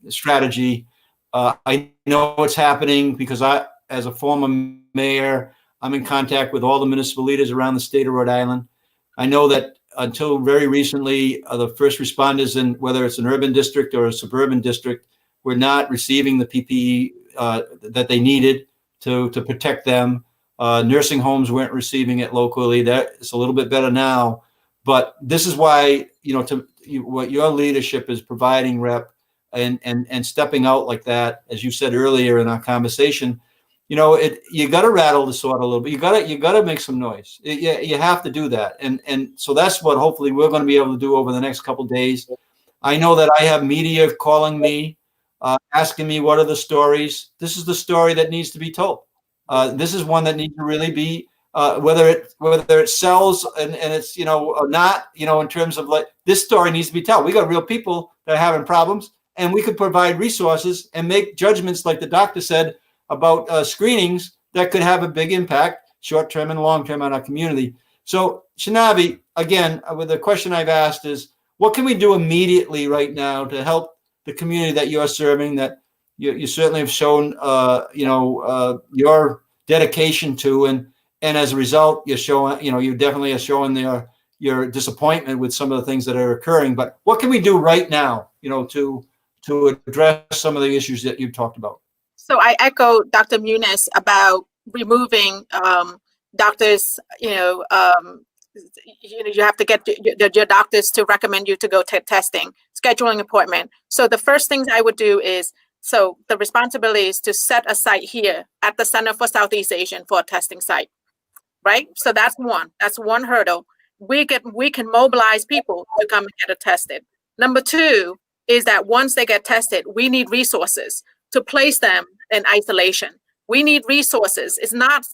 S1: strategy. I know what's happening because as a former mayor, I'm in contact with all the municipal leaders around the state of Rhode Island. I know that until very recently, the first responders in whether it's an urban district or a suburban district were not receiving the PPE that they needed to protect them. Nursing homes weren't receiving it locally. That it's a little bit better now. But this is why, what your leadership is providing, Rep, and stepping out like that, as you said earlier in our conversation, you got to rattle the sword a little bit. You got to make some noise. You have to do that. And so that's what hopefully we're going to be able to do over the next couple of days. I know that I have media calling me, asking me what are the stories. This is the story that needs to be told. This is one that needs to really be, whether it sells and it's, or not, in terms of like this story needs to be told. We got real people that are having problems, and we could provide resources and make judgments like the doctor said about screenings that could have a big impact, short-term and long-term, on our community. So Channavy, again, with the question I've asked is, what can we do immediately right now to help the community that you're serving, that you certainly have shown, your dedication to, and as a result, you're showing, you definitely are showing your disappointment with some of the things that are occurring. But what can we do right now, to address some of the issues that you talked about?
S5: So I echo Dr. Muñoz about removing doctors. You have to get your doctors to recommend you to go testing, scheduling appointment. So the first things I would do is, so the responsibility is to set a site here at the Center for Southeast Asian for a testing site, right? So that's one hurdle. We can mobilize people to come and get it tested. Number two is that once they get tested, we need resources to place them in isolation. We need resources.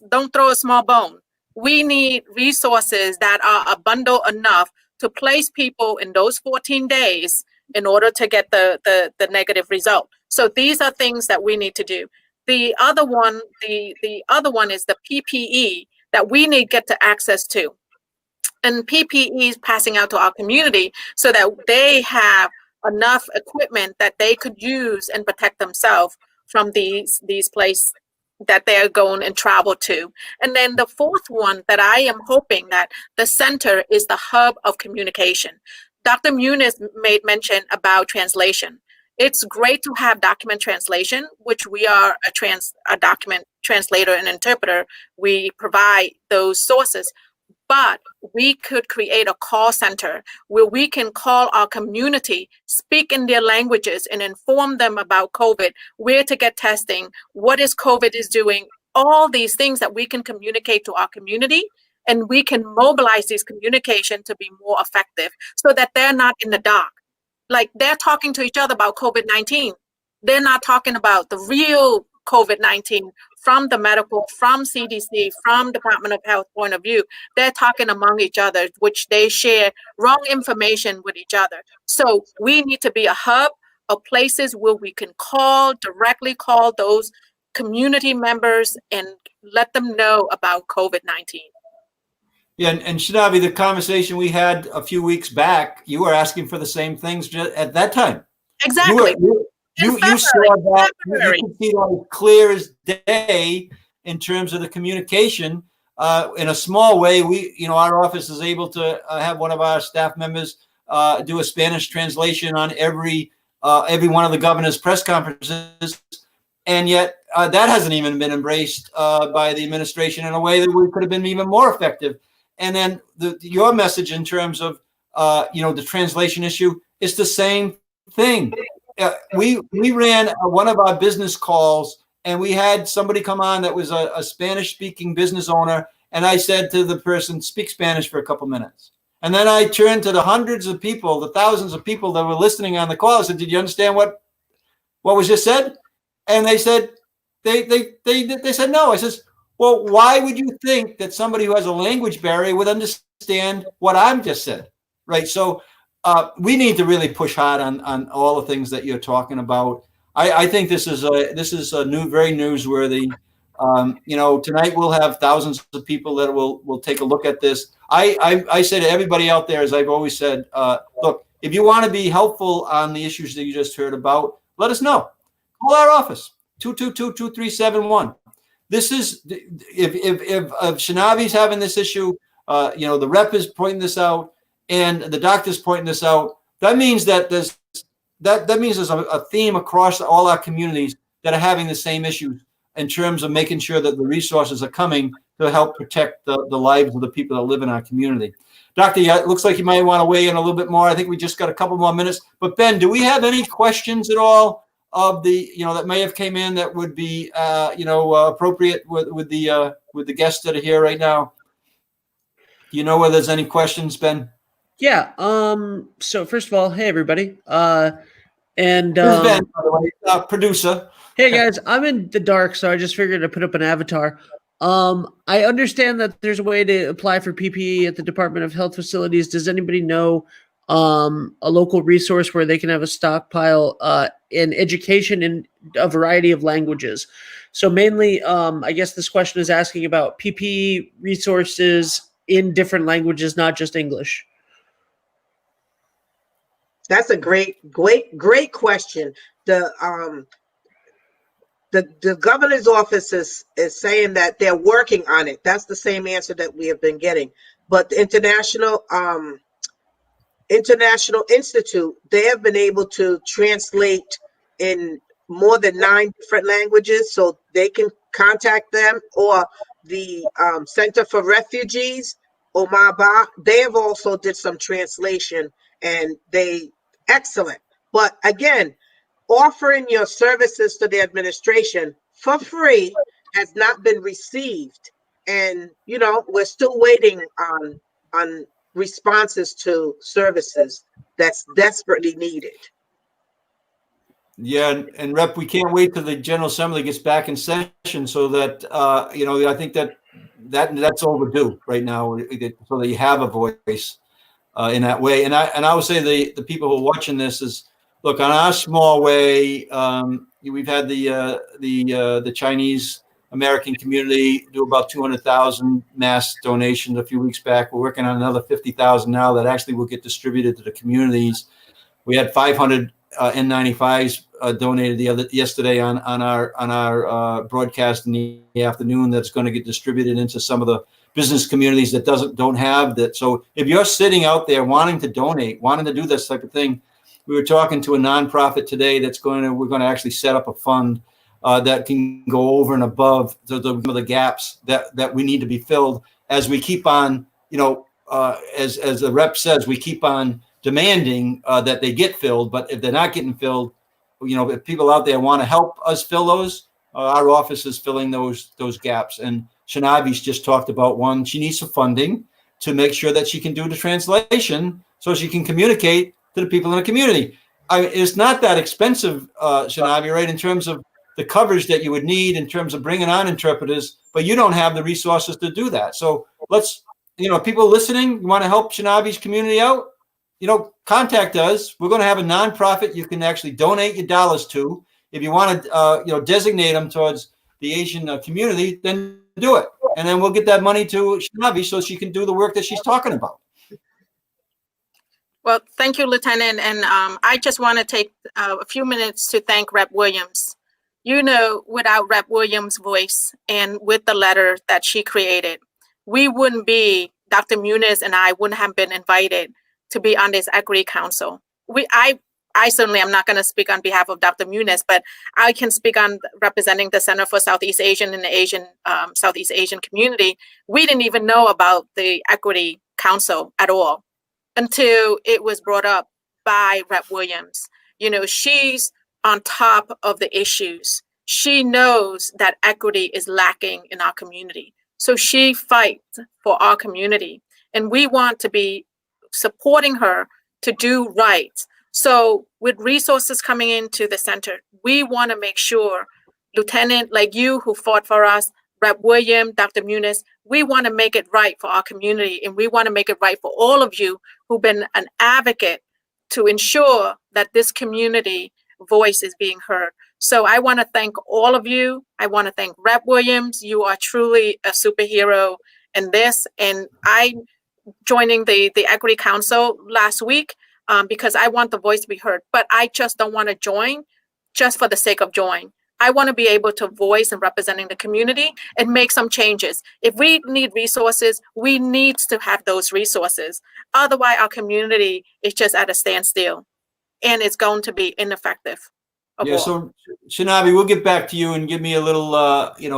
S5: Don't throw a small bone. We need resources that are abundant enough to place people in those 14 days in order to get the negative result. So these are things that we need to do. The other one is the PPE that we need to get to access to. And PPE is passing out to our community so that they have enough equipment that they could use and protect themselves from these places that they're going and travel to. And then the fourth one that I am hoping that the center is the hub of communication. Dr. Muñoz made mention about translation. It's great to have document translation, which we are a document translator and interpreter. We provide those sources. But we could create a call center where we can call our community, speak in their languages, and inform them about COVID, where to get testing, what is COVID is doing, all these things that we can communicate to our community, and we can mobilize this communication to be more effective so that they're not in the dark. Like they're talking to each other about COVID-19. They're not talking about the real COVID-19 from the medical, from CDC, from Department of Health point of view. They're talking among each other, which they share wrong information with each other. So we need to be a hub of places where we can directly call those community members and let them know about COVID-19.
S1: Yeah, and Channavy, the conversation we had a few weeks back, you were asking for the same things at that time.
S5: Exactly.
S1: You saw that. You could see that clear as day in terms of the communication. In a small way, our office is able to have one of our staff members do a Spanish translation on every one of the governor's press conferences, and yet that hasn't even been embraced by the administration in a way that we could have been even more effective. And then your message in terms of the translation issue is the same thing. We ran one of our business calls, and we had somebody come on that was a Spanish-speaking business owner, and I said to the person, speak Spanish for a couple minutes. And then I turned to the hundreds of people, the thousands of people that were listening on the call. I said, did you understand what was just said? And they said, they said no. I says, well, why would you think that somebody who has a language barrier would understand what I'm just said, right? So we need to really push hard on all the things that you're talking about. I think this is a very newsworthy Tonight we'll have thousands of people that will take a look at this. I say to everybody out there, as I've always said, look, if you want to be helpful on the issues that you just heard about, let us know. Call our office, 222-2371. This is, if Chanavy's having this issue, the rep is pointing this out and the doctor's pointing this out, that means that there's a theme across all our communities that are having the same issues in terms of making sure that the resources are coming to help protect the lives of the people that live in our community. Doctor, it looks like you might want to weigh in a little bit more. I think we just got a couple more minutes. But Ben, do we have any questions at all of the, that may have came in that would be, appropriate with the guests that are here right now? Do you know whether there's any questions, Ben?
S6: Yeah. So first of all, hey everybody.
S1: Who's Ben, by the way? Producer.
S6: Hey guys, I'm in the dark, so I just figured to put up an avatar. I understand that there's a way to apply for PPE at the Department of Health facilities. Does anybody know a local resource where they can have a stockpile in education in a variety of languages? So mainly, I guess this question is asking about PPE resources in different languages, not just English.
S2: That's a great question. The governor's office is saying that they're working on it. That's the same answer that we have been getting. But the International Institute, they have been able to translate in more than 9 different languages, so they can contact them. Or the Center for Refugees, Omaba, they have also did some translation, and they excellent. But again, offering your services to the administration for free has not been received, and we're still waiting on responses to services that's desperately needed.
S1: Yeah, and Rep, we can't wait till the General Assembly gets back in session so that I think that's overdue right now, so that you have a voice in that way. And I would say the people who are watching this is, look, on our small way, we've had the Chinese American community do about 200,000 mass donations a few weeks back. We're working on another 50,000 now that actually will get distributed to the communities. We had 500 N95s donated yesterday on our broadcast in the afternoon. That's going to get distributed into some of the business communities that don't have that. So if you're sitting out there wanting to donate, wanting to do this type of thing, we were talking to a nonprofit today we're going to actually set up a fund that can go over and above the gaps that we need to be filled as we keep on, as the rep says, we keep on demanding that they get filled. But if they're not getting filled, if people out there want to help us fill those, our office is filling those gaps. And Chanavy's just talked about one. She needs some funding to make sure that she can do the translation so she can communicate to the people in the community. It's not that expensive, Chanavy, right, in terms of the coverage that you would need in terms of bringing on interpreters, but you don't have the resources to do that. So let's, people listening, you want to help Chanavy's community out, contact us. We're going to have a nonprofit you can actually donate your dollars to. If you want to, designate them towards the Asian community, then do it. And then we'll get that money to Chanavy so she can do the work that she's talking about.
S5: Well, thank you, Lieutenant. And I just want to take a few minutes to thank Rep. Williams. Without Rep. Williams' voice and with the letter that she created, we wouldn't be, Dr. Muñoz and I wouldn't have been invited to be on this Equity Council. I certainly am not going to speak on behalf of Dr. Muñoz, but I can speak on representing the Center for Southeast Asian and the Southeast Asian community. We didn't even know about the Equity Council at all until it was brought up by Rep. Williams. She's on top of the issues. She knows that equity is lacking in our community. So she fights for our community. And we want to be supporting her to do right. So with resources coming into the center, we want to make sure, Lieutenant, like you who fought for us, Rep. William, Dr. Muñoz, we want to make it right for our community. And we want to make it right for all of you who've been an advocate to ensure that this community voice is being heard. So I want to thank all of you. I want to thank Rep Williams. You are truly a superhero in this. And I joining the Equity Council last week because I want the voice to be heard, but I just don't want to join just for the sake of joining. I want to be able to voice and representing the community and make some changes. If we need resources, we need to have those resources. Otherwise, our community is just at a standstill and it's going to be ineffective.
S1: Yeah, so Channavy, we'll get back to you and give me a little,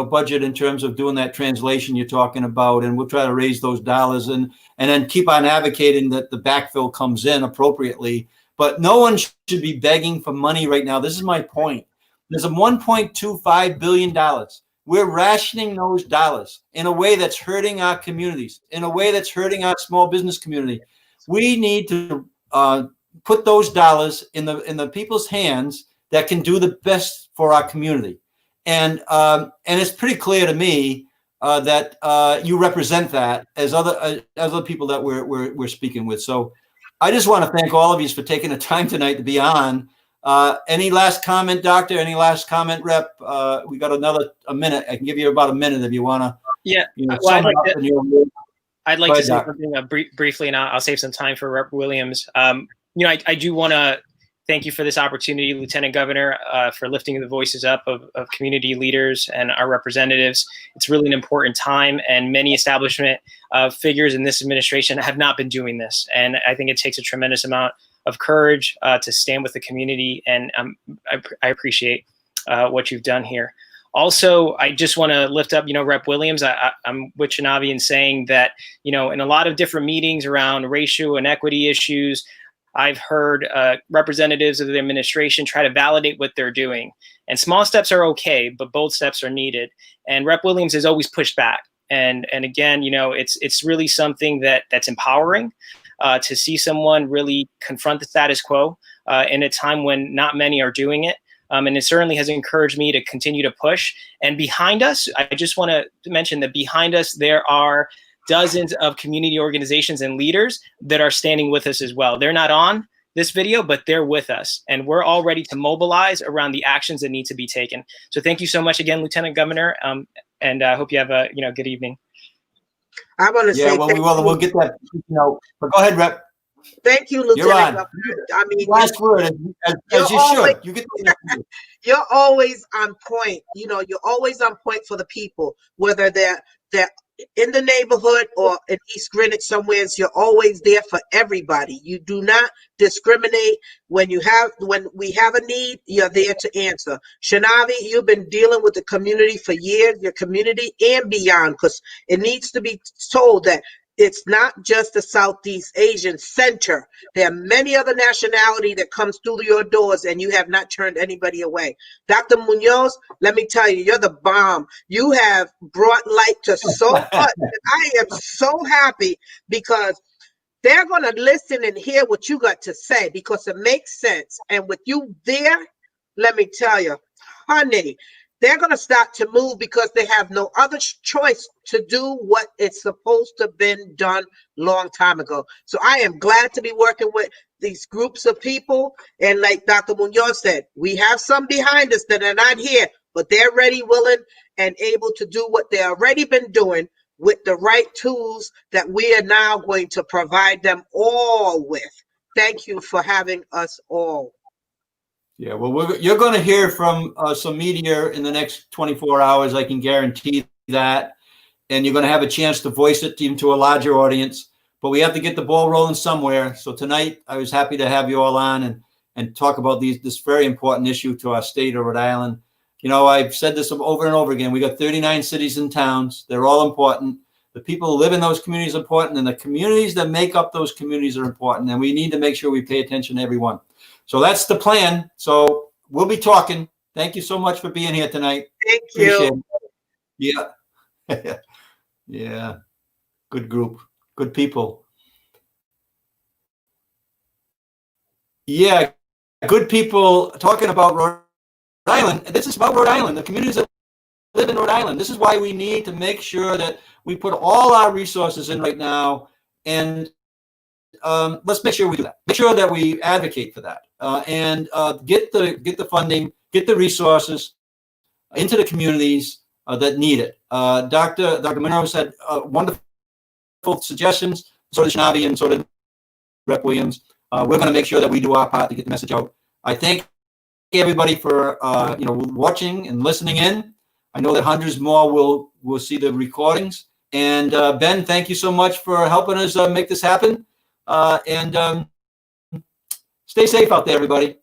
S1: budget in terms of doing that translation you're talking about, and we'll try to raise those dollars and then keep on advocating that the backfill comes in appropriately. But no one should be begging for money right now. This is my point. There's a $1.25 billion. We're rationing those dollars in a way that's hurting our communities, in a way that's hurting our small business community. We need to put those dollars in the people's hands that can do the best for our community. And it's pretty clear to me that you represent that as other people that we're speaking with. So I just want to thank all of you for taking the time tonight to be on. Any last comment, Doctor? Any last comment, Rep? We got a minute. I can give you about a minute if you want to.
S4: Yeah.
S1: Well,
S4: I'd like to say something briefly, and I'll save some time for Rep Williams. I do want to thank you for this opportunity, Lieutenant Governor, for lifting the voices up of community leaders and our representatives. It's really an important time, and many establishment figures in this administration have not been doing this. And I think it takes a tremendous amount of courage to stand with the community, and I appreciate what you've done here. Also, I just want to lift up, Rep Williams. I'm with Channavy in saying that, in a lot of different meetings around racial and equity issues, I've heard representatives of the administration try to validate what they're doing. And small steps are okay, but bold steps are needed. And Rep Williams has always pushed back. And again, it's really something that's empowering to see someone really confront the status quo in a time when not many are doing it. And it certainly has encouraged me to continue to push. And behind us, I just want to mention that behind us, there are dozens of community organizations and leaders that are standing with us as well. They're not on this video, but they're with us. And we're all ready to mobilize around the actions that need to be taken. So thank you so much again, Lieutenant Governor. And I hope you have a good evening.
S2: I want to say
S1: we'll get that, but go ahead, Rep.
S2: Thank you, Lieutenant
S1: You're on.
S2: Governor. I mean,
S1: last word, as you should. You get
S2: you're always on point. You're always on point for the people, whether they're in the neighborhood or in East Greenwich somewhere. You're always there for everybody. You do not discriminate. When we have a need, you're there to answer. Channavy, you've been dealing with the community for years, your community and beyond, because it needs to be told that it's not just the Southeast Asian center. There are many other nationalities that comes through your doors, and you have not turned anybody away. Dr. Muñoz, let me tell you, you're the bomb. You have brought light to so much. I am so happy because they're going to listen and hear what you got to say because it makes sense. And with you there, let me tell you, honey, they're going to start to move because they have no other choice to do what it's supposed to have been done long time ago. So I am glad to be working with these groups of people. And like Dr. Muñoz said, we have some behind us that are not here, but they're ready, willing, and able to do what they already been doing with the right tools that we are now going to provide them all with. Thank you for having us all.
S1: Yeah, well, you're going to hear from some media in the next 24 hours. I can guarantee that. And you're going to have a chance to voice it even to a larger audience. But we have to get the ball rolling somewhere. So tonight, I was happy to have you all on and talk about this very important issue to our state of Rhode Island. I've said this over and over again. We got 39 cities and towns. They're all important. The people who live in those communities are important. And the communities that make up those communities are important. And we need to make sure we pay attention to everyone. So that's the plan. So we'll be talking. Thank you so much for being here tonight.
S2: Thank you.
S1: Yeah. Yeah. Good group. Good people. Yeah. Good people talking about Rhode Island. This is about Rhode Island, the communities that live in Rhode Island. This is why we need to make sure that we put all our resources in right now. And let's make sure we do that. Make sure that we advocate for that and get the funding, get the resources into the communities that need it. Dr. Muñoz had wonderful suggestions, so did Channavy and so did Rep. Williams. We're going to make sure that we do our part to get the message out. I thank everybody for watching and listening in. I know that hundreds more will see the recordings. And Ben, thank you so much for helping us make this happen. And stay safe out there, everybody.